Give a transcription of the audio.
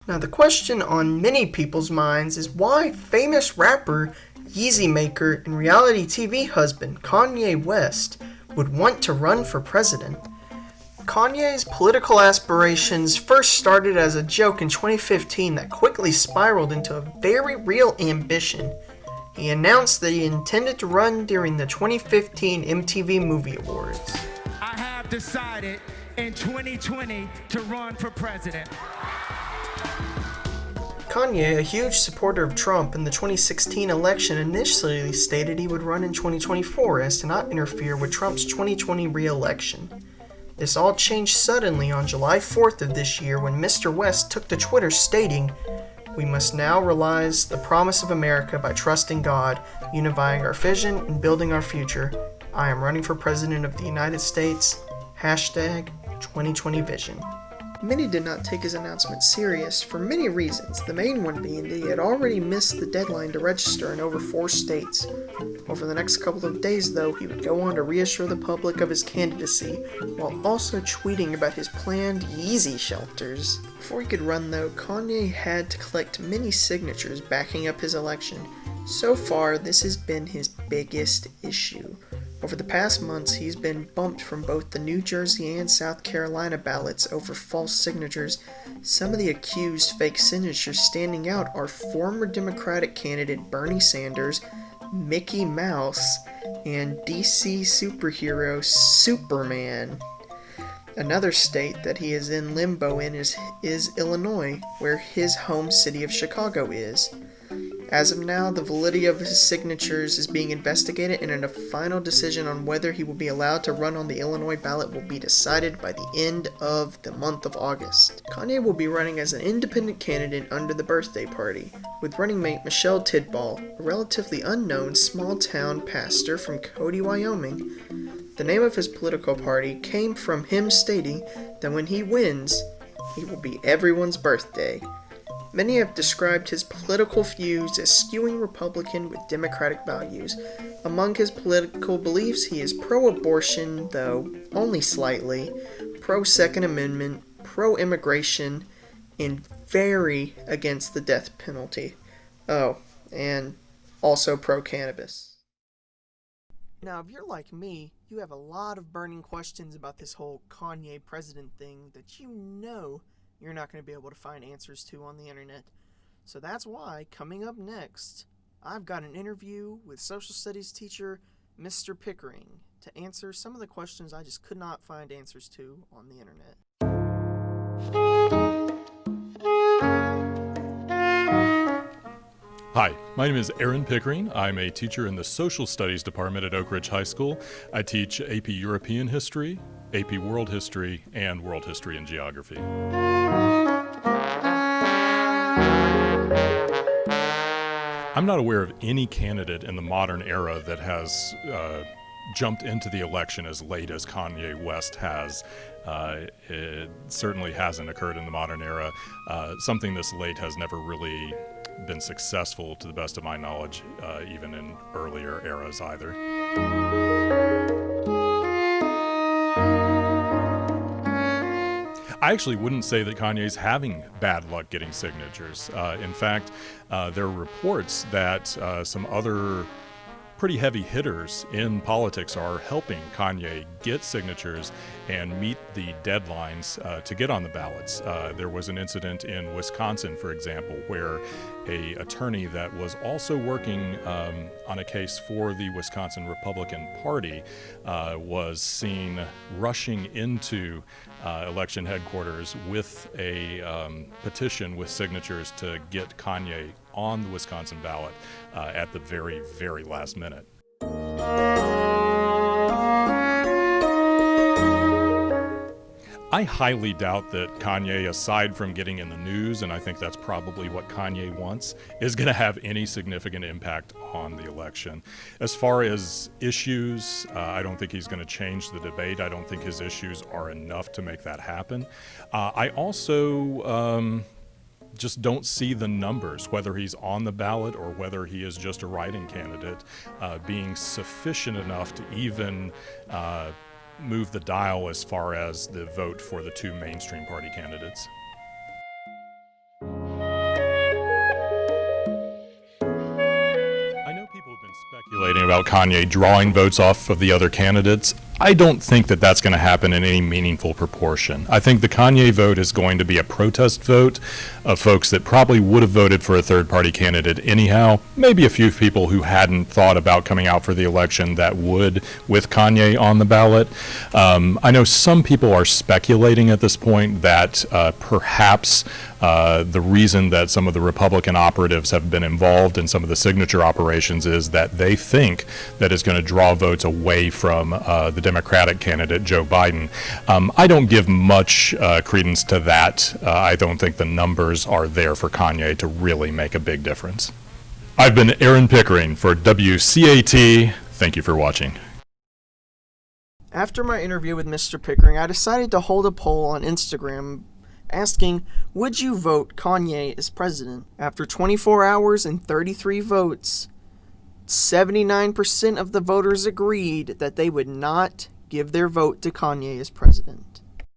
Now, the question on many people's minds is why famous rapper, Yeezy maker, and reality TV husband Kanye West would want to run for president. Kanye's political aspirations first started as a joke in 2015 that quickly spiraled into a very real ambition. He announced that he intended to run during the 2015 MTV Movie Awards. I have decided in 2020 to run for president. Kanye, a huge supporter of Trump in the 2016 election, initially stated he would run in 2024 as to not interfere with Trump's 2020 re-election. This all changed suddenly on July 4th of this year when Mr. West took to Twitter stating, "We must now realize the promise of America by trusting God, unifying our vision, and building our future. I am running for President of the United States. Hashtag 2020 Vision." Many did not take his announcement serious for many reasons, the main one being that he had already missed the deadline to register in over 4 states. Over the next couple of days, though, he would go on to reassure the public of his candidacy, while also tweeting about his planned Yeezy shelters. Before he could run, though, Kanye had to collect many signatures backing up his election. So far, this has been his biggest issue. Over the past months, he's been bumped from both the New Jersey and South Carolina ballots over false signatures. Some of the accused fake signatures standing out are former Democratic candidate Bernie Sanders, Mickey Mouse, and DC superhero Superman. Another state that he is in limbo in is Illinois, where his home city of Chicago is. As of now, the validity of his signatures is being investigated, and a final decision on whether he will be allowed to run on the Illinois ballot will be decided by the end of the month of August. Kanye will be running as an independent candidate under the birthday party, with running mate Michelle Tidball, a relatively unknown small-town pastor from Cody, Wyoming. The name of his political party came from him stating that when he wins, he will be everyone's birthday. Many have described his political views as skewing Republican with Democratic values. Among his political beliefs, he is pro-abortion, though only slightly, pro-Second Amendment, pro-immigration, and very against the death penalty. Oh, and also pro-cannabis. Now, if you're like me, you have a lot of burning questions about this whole Kanye president thing that you know you're not going to be able to find answers to on the internet. So that's why, coming up next, I've got an interview with social studies teacher Mr. Pickering to answer some of the questions I just could not find answers to on the internet. Hi, my name is Aaron Pickering. I'm a teacher in the Social Studies Department at Oak Ridge High School. I teach AP European History, AP World History, and World History and Geography. I'm not aware of any candidate in the modern era that has jumped into the election as late as Kanye West has. It certainly hasn't occurred in the modern era. Something this late has never really been successful, to the best of my knowledge, even in earlier eras either. I actually wouldn't say that Kanye's having bad luck getting signatures. In fact, there are reports that some other pretty heavy hitters in politics are helping Kanye get signatures and meet the deadlines to get on the ballots. There was an incident in Wisconsin, for example, where a attorney that was also working on a case for the Wisconsin Republican Party was seen rushing into election headquarters with a petition with signatures to get Kanye on the Wisconsin ballot at the very, very last minute. I highly doubt that Kanye, aside from getting in the news, and I think that's probably what Kanye wants, is going to have any significant impact on the election. As far as issues, I don't think he's going to change the debate. I don't think his issues are enough to make that happen. I also just don't see the numbers, whether he's on the ballot or whether he is just a write-in candidate, being sufficient enough to even move the dial as far as the vote for the two mainstream party candidates. About Kanye drawing votes off of the other candidates, I don't think that that's going to happen in any meaningful proportion. I think the Kanye vote is going to be a protest vote of folks that probably would have voted for a third-party candidate anyhow. Maybe a few people who hadn't thought about coming out for the election that would, with Kanye on the ballot. I know some people are speculating at this point that perhaps the reason that some of the Republican operatives have been involved in some of the signature operations is that they think that it's going to draw votes away from the Democratic candidate, Joe Biden. I don't give much credence to that. I don't think the numbers are there for Kanye to really make a big difference. I've been Aaron Pickering for WCAT. Thank you for watching. After my interview with Mr. Pickering, I decided to hold a poll on Instagram asking, would you vote Kanye as president? After 24 hours and 33 votes, 79% of the voters agreed that they would not give their vote to Kanye as president.